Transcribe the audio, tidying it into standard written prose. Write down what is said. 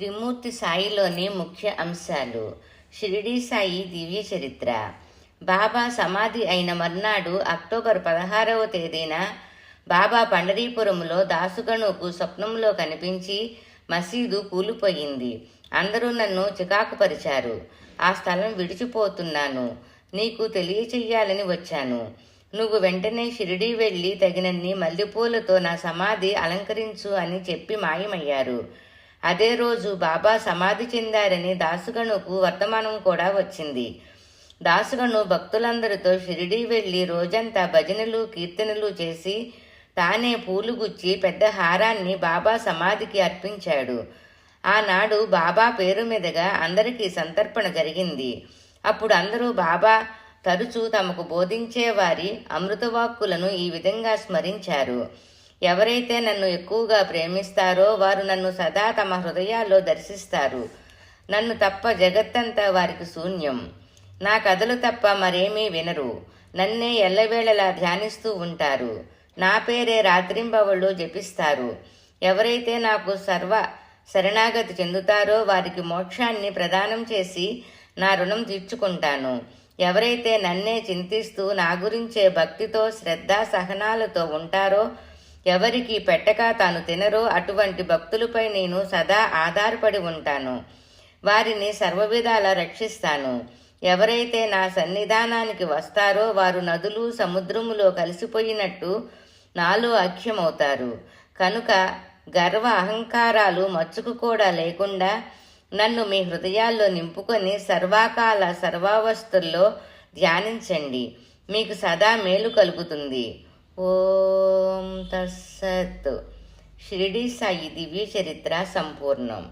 త్రిమూర్తి సాయిలోని ముఖ్య అంశాలు. షిరిడీ సాయి దివ్య చరిత్ర. బాబా సమాధి అయిన మర్నాడు అక్టోబర్ 16వ తేదీన బాబా పండరీపురంలో దాసుగణుకు స్వప్నంలో కనిపించి మసీదు కూలిపోయింది. అందరూ నన్ను చికాకుపరిచారు. ఆ స్థలం విడిచిపోతున్నాను, నీకు తెలియచెయ్యాలని వచ్చాను. నువ్వు వెంటనే షిరిడీ వెళ్ళి తగినన్ని మల్లెపూలతో నా సమాధి అలంకరించు అని చెప్పి మాయమయ్యారు. అదే రోజు బాబా సమాధి చెందారని దాసుగణుకు వర్తమానం కూడా వచ్చింది. దాసుగణు భక్తులందరితో షిరిడీ వెళ్ళి రోజంతా భజనలు కీర్తనలు చేసి తానే పూలు గుచ్చి పెద్ద హారాన్ని బాబా సమాధికి అర్పించాడు. ఆనాడు బాబా పేరు మీదుగా అందరికీ సంతర్పణ జరిగింది. అప్పుడు అందరూ బాబా తరచూ తమకు బోధించే వారి అమృతవాక్కులను ఈ విధంగా స్మరించారు. ఎవరైతే నన్ను ఎక్కువగా ప్రేమిస్తారో వారు నన్ను సదా తమ హృదయాల్లో దర్శిస్తారు. నన్ను తప్ప జగత్తంతా వారికి శూన్యం. నా కథలు తప్ప మరేమీ వినరు. నన్నే ఎల్లవేళలా ధ్యానిస్తూ ఉంటారు. నా పేరే రాత్రింబవళ్ళు జపిస్తారు. ఎవరైతే నాకు శరణాగతి చెందుతారో వారికి మోక్షాన్ని ప్రదానం చేసి నా రుణం తీర్చుకుంటాను. ఎవరైతే నన్నే చింతిస్తూ నా గురించే భక్తితో శ్రద్ధ సహనాలతో ఉంటారో, ఎవరికి పెట్టక తాను తినరో అటువంటి భక్తులపై నేను సదా ఆధారపడి ఉంటాను. వారిని సర్వవిధాలా రక్షిస్తాను. ఎవరైతే నా సన్నిధానానికి వస్తారో వారు నదులు సముద్రములో కలిసిపోయినట్టు నాలో ఐక్యమవుతారు. కనుక గర్వ అహంకారాలు మచ్చుకు కూడా లేకుండా నన్ను మీ హృదయాల్లో నింపుకొని సర్వకాల సర్వావస్థల్లో ధ్యానించండి. మీకు సదా మేలు కలుగుతుంది. ఓం తస్సత్. షిరిడీ సాయి దివ్య చరిత్ర సంపూర్ణం.